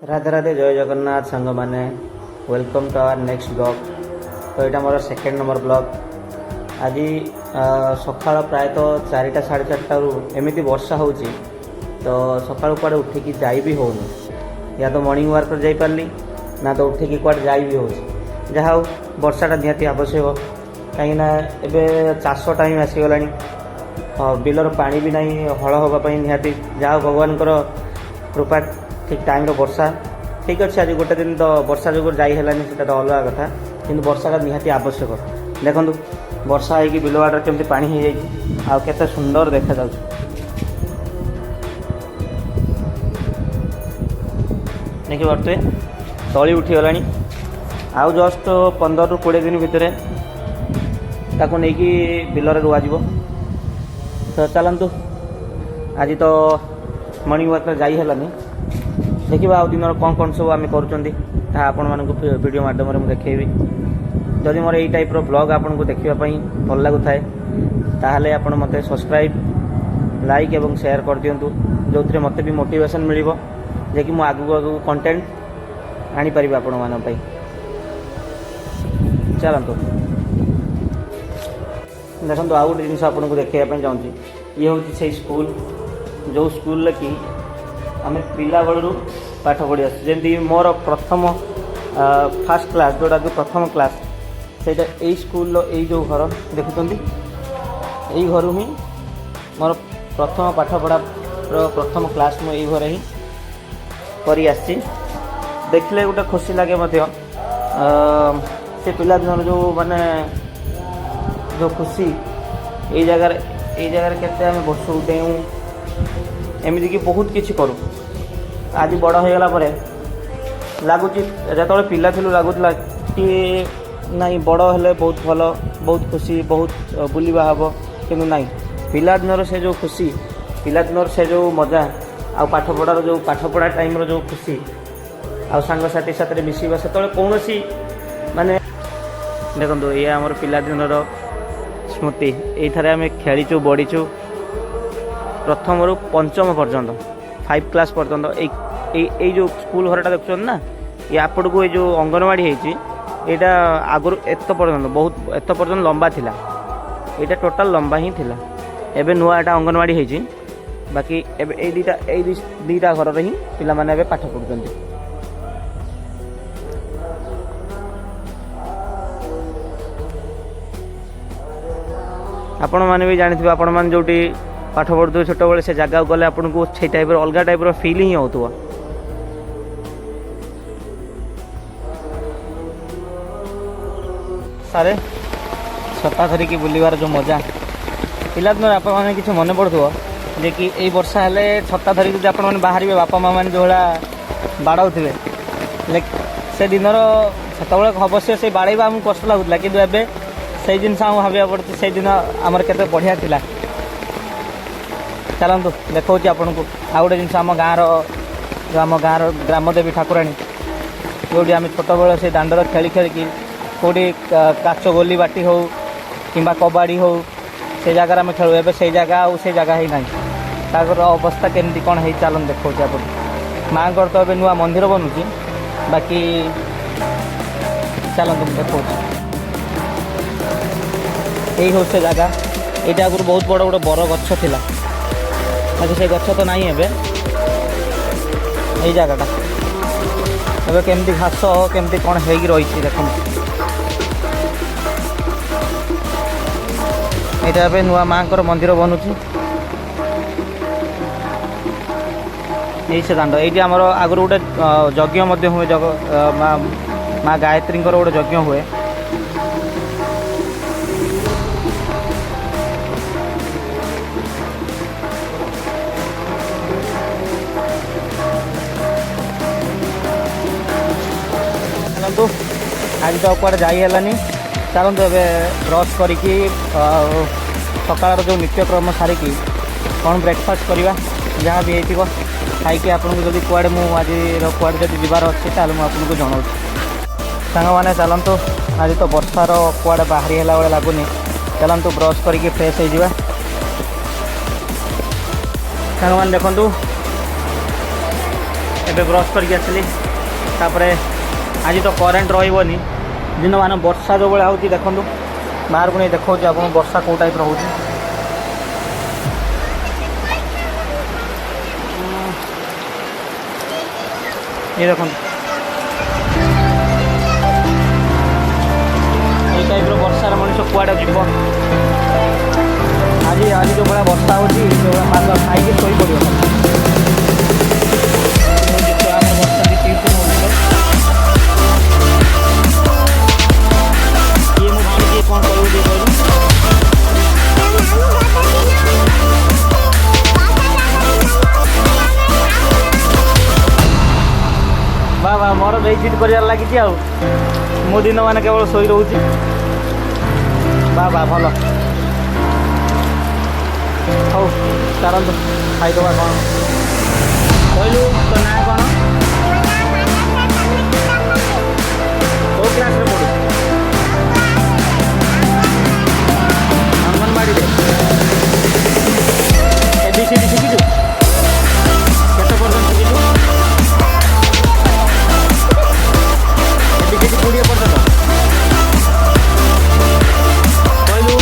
राधे राधे जय जगन्नाथ सांग मैंने welcome to our next blog. तो यहाँ मोर सेकेंड नंबर ब्लॉग। आज सका प्रायतः 4टा साढ़े 4टारू एमती वर्षा हो तो सका कड़े उठिकी जाई भी होनी, या तो मॉर्निंग वाक पर जापारि ना तो उठिकी कड़े जाई भी हो जहा हो वर्षाटा निहाती आवश्यक कहीं एवं चाष टाइम आसीगला बिलर पानी भी नहीं हल हाँपाई निहाती जहाँ भगवान कृपा ठीक टाइम वर्षा ठीक अच्छे। आज गोटे दिन तो वर्षा जो जाइलानी से तो अलग कथा कि वर्षाटा निहाती आवश्यक। देखो वर्षा होगी बिल बाड़ केमती पानी हो जाए आ केते सुंदर देखा जा देखी पारे तली उठीगला आउ जस्ट 15 ରୁ 20 दिन भितर ताको लेकिन बिलर रुआ जीव। तो चलतु आज तो मॉर्निंग वाक जाइलानी देखा आउ दिन कौन कौन सब आम करीडियो मध्यम देखी। जदि मोर यही टाइप ब्लॉग आपन को देखापी भल लगुए ताहले आपण मते सब्सक्राइब लाइक एवं शेयर कर दिंतु जो थे मत भी मोटिवेशन मिल जे कि मुझे आगू आगू कंटेंट आनीपारि आपण मान। चलतु देखो आउ गोटे जिन आपको देखापी चाहूँगी ये हूँ से स्कूल जो स्कूल कि आम पिला बलू पाठ पढ़ी आसमी मोर प्रथम फास्ट क्लास जोटा कि प्रथम क्लास से यही स्कूल यही जो घर देखुं यही घर ही मोर प्रथम पाठ पढ़ा प्रथम क्लास मु यही घर ही करी आसी देखले गोटे खुशी लगे से पिला दिन जो माने जो खुशी यही जगार केते आम बसू डेऊ एमती कि बहुत किसी करूँ। आज बड़ हो गला लगुच जो पिला थिलु लगुला कि नहीं बड़ हेले बहुत भल बहुत खुशी बहुत बुलवा हम कि नहीं पिला दिन से जो खुशी पिला दिन से जो मजा आ पाठ पढ़ार जो पाठ पढ़ा टाइम जो खुशी आ सांगसाथी साथ मिसवा से कौन माने देखो ये आमर पिला दिन स्मृति ये आम खेलीचु बढ़ीचु प्रथम रू पंचम पर्यंत 5 क्लास पर्यंत जो स्कूल घरटा देखुं ना ये आपड़ को जो अंगनवाड़ी होता आगुरी एत पर्यंत बहुत एत पर्यंत लंबा थिला यहाँ टोटाल लंबा ही थिला। एबे नुआ एटा अंगनवाड़ी होती बाकी एबे दीटा घर ही पिला माने एबे पाठ पढ़ुछन्ति। आपण माने भी जानिथिबे आपण मान जोटी पाठ पढ़ुवे छोट बड़े से जगह गले आपन को से टाइप अलग टाइप फिल ही होता। सारे छता धरिकी बुलवार जो मजा पिला दिन आप मैंने किसी मन पड़ो जे कि यही वर्षा हेले छता धरिकी जो आपने बाहर बापा माँ मैंने जो बाड़ाऊे से दिन से अवश्य से बाड़ेबा आमको कष्ट लगुला कि से जिन भाविया पड़े से दिन आमर केते बढ़िया थिला। चलतु देखा आपन को आ गए जिन आम गाँव जो आम गाँव ग्रामदेवी ठाकुराणी जो आम छोट बेल से दांडर खेली खेलिकी कौटी काच गोली बाटी हो कि कबाड़ी हो से जगार आम खेलु ए से जगह आउ से जगह ही ना ताकर अवस्था केमती कौन है चलन देखा आप माँ तो ए नुआ मंदिर बनूची बाकी चलतु देखा यही हूँ से जगह ये आगुरी बहुत बड़ गोटे बर गछ थिला बाकी से गछ तो नहीं एबे यही जगहटा एबे केमती घास केमती कौन होगी रही देखो यहाँ पे नुआ माँ मंदिर बनूची यही से दांड ये आमर आगुरी गोटे यज्ञ हुए जग माँ गायत्री गोटे यज्ञ हुए चलतु आज तो कड़े जाइलानी। चलतु ए ब्रश करी सकाळ जो नित्यक्रम सारिकी कौन ब्रेकफास्ट करवा जहाँ भी हो खाई आपको जब कुआड़े मुझे कुआड़े जब जीवार अच्छे ताल मुझे जनाऊँ सांग मैंने। चलतु आज तो वर्षार कुआड़े बाहरी है भाई लगुनि चलतु ब्रश करके फ्रेश हो सांग मैंने देखु एबे ब्रश करके आसली तापरे आज तो करेन्ट रही दिन मान वर्षा जो भाया होती देखो बाहर को नहीं देखा आप वर्षा कौ टाइप हो ये देखो ये टाइप वर्षार मनीष कुआड़े जीव आज आज जो भाया वर्षा होती पाग खाई शोई पड़ो बाबा मोर बेडसीट कर लगी मो दिन मान केवल शोई रोचे बाबा भल हौ चलत खाईदबा कौन कहलु तो ना कौन कौ क्लास में पढ़ु अंगनवाड़ी एबीसीडी शिखिचु केते पर्यंत शिखिचु एबीसीडी 20 पर्यंत कहलु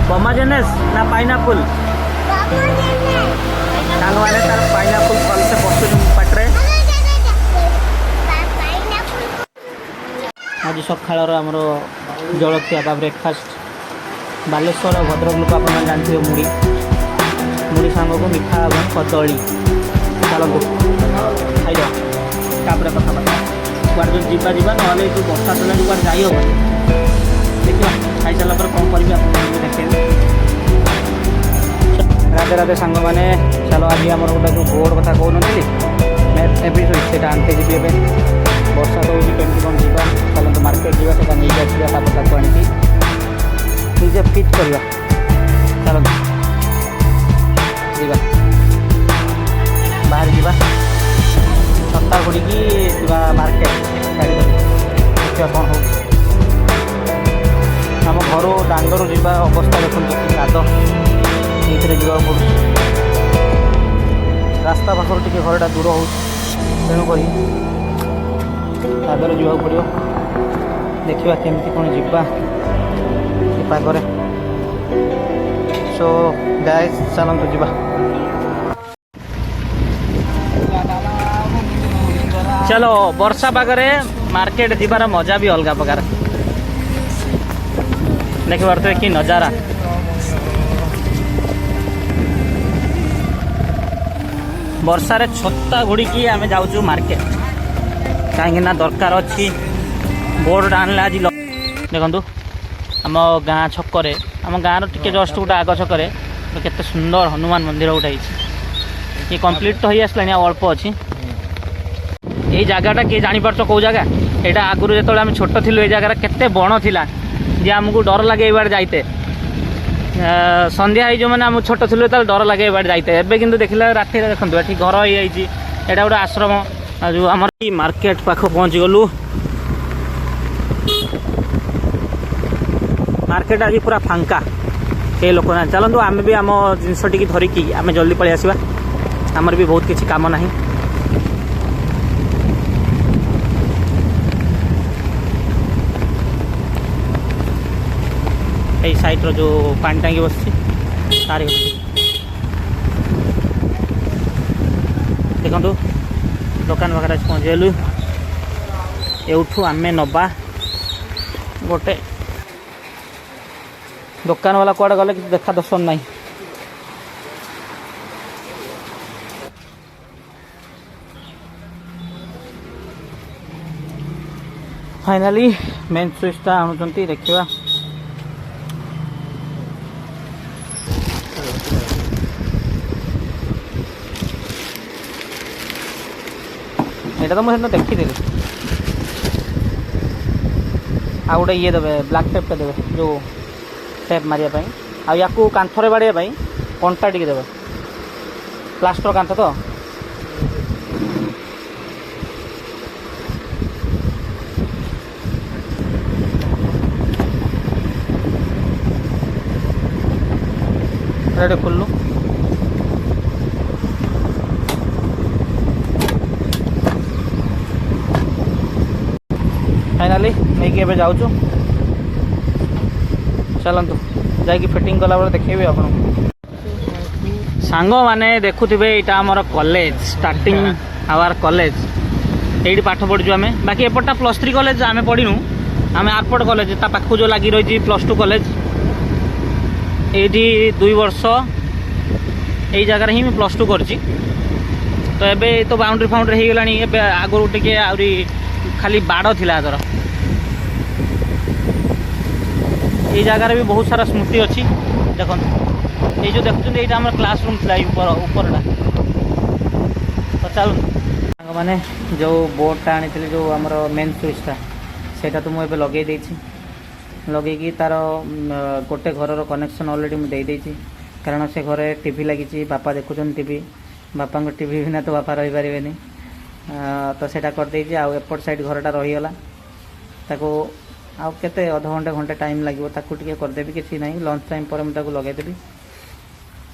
पमाजेनेस ना पाइनापुल सांग मैंने तार पाइनापुल फल से पशु पाटे आज सकाल आमर जलखिया बा ब्रेकफास्ट बालेश्वर भद्रक लोक आप जानते मुड़ी मुड़ी सांग को मिठा और कदली चलतु खाईद तापर कथबार्ता कुआर जो जीवा जीवा ना वर्षा चला कुआर जाई हम देखा खाई सारा पर कौन करी आप देखे राधे राधे सांग मैंने चलो आज आम गोटे जो बोर्ड कथा कहती नेक्स्ट एपिसोड से आनते जी वर्षा तो होगी कमी कौन जावा चलते मार्केट जावा नहीं आसवा आनी निजे फिट करवा चलते जा बाहर जा छता गुड़ी मार्केट देखा कौन हो आम घर दांडर जा अवस्था देखते काद ये जा पड़ू रास्ता पाखर टे घरटा दूर हो तेणुक कादर जा पड़ो देखा केमती कौन जीवा पागरे सो गाइस चलते जा चलो वर्षा पागरे मार्केट जीवार मजा भी अलग प्रकार देख पारे कि नजारा वर्षारे छत्ता घुड़की आम जाऊँ मार्केट कहीं दरकार अच्छी बोर्ड आनला आज देखु आम गाँ छकरे आम गाँव टे जस्ट गोटे आग छकरे केते सुंदर हनुमान मंदिर गोटे ये कंप्लीट तो हो आसला अल्प अच्छी ये जगहटा किए जापार कौ जगह यहाँ आगुरी जो आम छोट थी ये जगह केते बण थिला जे आमको डर लगे ये बार जाइते संध्या जो मैंने आम छोट थी डर लगे ये बार जाइते एवं कितु देखला राति देखो ये घर हो यहाँ गोटे आश्रम जो आम मार्केट पाख पहुँच गलु मार्केट आज पूरा फांका कई लोक ना चलतु आम भी आम जिनस टी धरिकी आम जल्दी पलि आसवा आमर भी बहुत किसी काम ना এই সাইডর जो पानी टांगी बस तार देखु दुकान पाखे पहुँचलु एठू आम नवा गोटे दुकान वाला कुआड़े गले कि देखा दर्शन ना फाइनाली मेन स्विचटा आणुचंती देखिबा एटा तो मुझे देखी आ गोटे ये देवे ब्लैक टेप देवे जो टेप मारिया आ या कांथरे बाड़िया कंटा टी देवे ପ୍ଲାଷ୍ଟର କାନ୍ଥ ତ ଏଇଟା ଖୋଲିଲୁ फाइनाली नहीं कि जाऊँ चलतु जाकि फिटिंग कलाबे देखेबी आप सांग मैंने देखुवे यहाँ आमर कॉलेज स्टार्टिंग आवर कॉलेज ये पाठ पढ़ु आम बाकी एपटा +3 कॉलेज आम पढ़ीनु आम आरपट कॉलेज ता पाखु जो लगी रही +2 कॉलेज ये 2 वर्ष यही जगार ही +2 कर तो एबे तो बाउंड्री फाउंड्री हो गला आगु टे आहरी खाली बाड़ थिला आदर ये जगार भी बहुत सारा स्मृति अच्छी देखो ये जो देखते ये आम क्लासरूम था ऊपरटा तो चलो मैंने जो बोर्डटा आनी जो आमर मेन स्विचटा सेटा तो मुझे लगे लगे तार गोटे घर कनेक्शन अलरेडी मुझे कारण से घरे टीवी लगी बापा देखुन टीवी बापा टीवी बिना तो बापा रही पारे तो सेटा करदे आउ एपट साइड घरटा रहीगला ताको आउ केते अध घंटे घंटे टाइम लगे ताकू टिके करदेवी किसी ना लंच टाइम पर मुझे लगेदेवी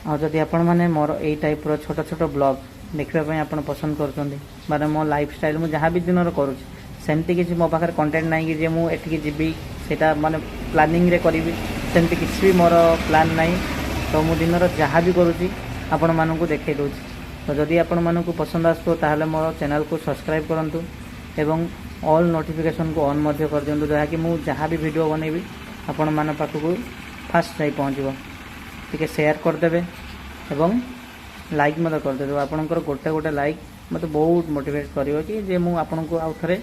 आ जदि आपण मैंने मोर यही टाइप छोट छोट ब्लॉग देखापी आप पसंद कर माने मो लाइफ स्टाइल मुझे जहाँ भी दिन करुँगी किसी मो पाखे कंटेंट ना कि मुझे एठिकी जीवी सेटा माने प्लानिंग रे करी सेमती किसी भी मोर प्लान ना तो मु दिन जहाँ भी करुँची आपण मानू देखई दूँ तो जदि आपण मानू पसंद आसो ताहले मोर चैनल को सब्सक्राइब करंतु एवं ऑल नोटिफिकेशन को ऑन मध्य कर दिंतु जहाँकि मु जहाँ भी वीडियो बनैबी आपण मान पाखक फास्ट जाई पहुँचो टिके शेयर करदेवे एवं लाइक मत करदे आपणकर गोटे गोटे लाइक मत बहुत मोटिवेट करिवो कि जे मु आपनको आउ थरे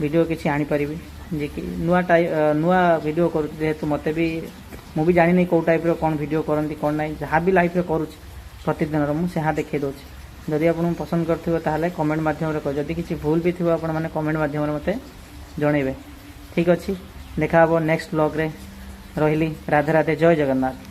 वीडियो किसी आनी परिबी जे कि नुआ वीडियो करू जेहेतु मते भी मु भी जानि नै को टाइप रो कोन वीडियो करंती कोन नै जहाँ भी लाइफ रे करूछि प्रतिदिन रो मु सेहा देखै दोछि जदि आपन पसंद करथिबो ताहले कमेंट माध्यम रे कह जदि किसी भूल भी थिबो आपन माने कमेंट माध्यम रे मते जणैबे ठीक अछि देखा हबो नेक्स्ट व्लॉग रे रहिली राधे राधे जय जगन्नाथ।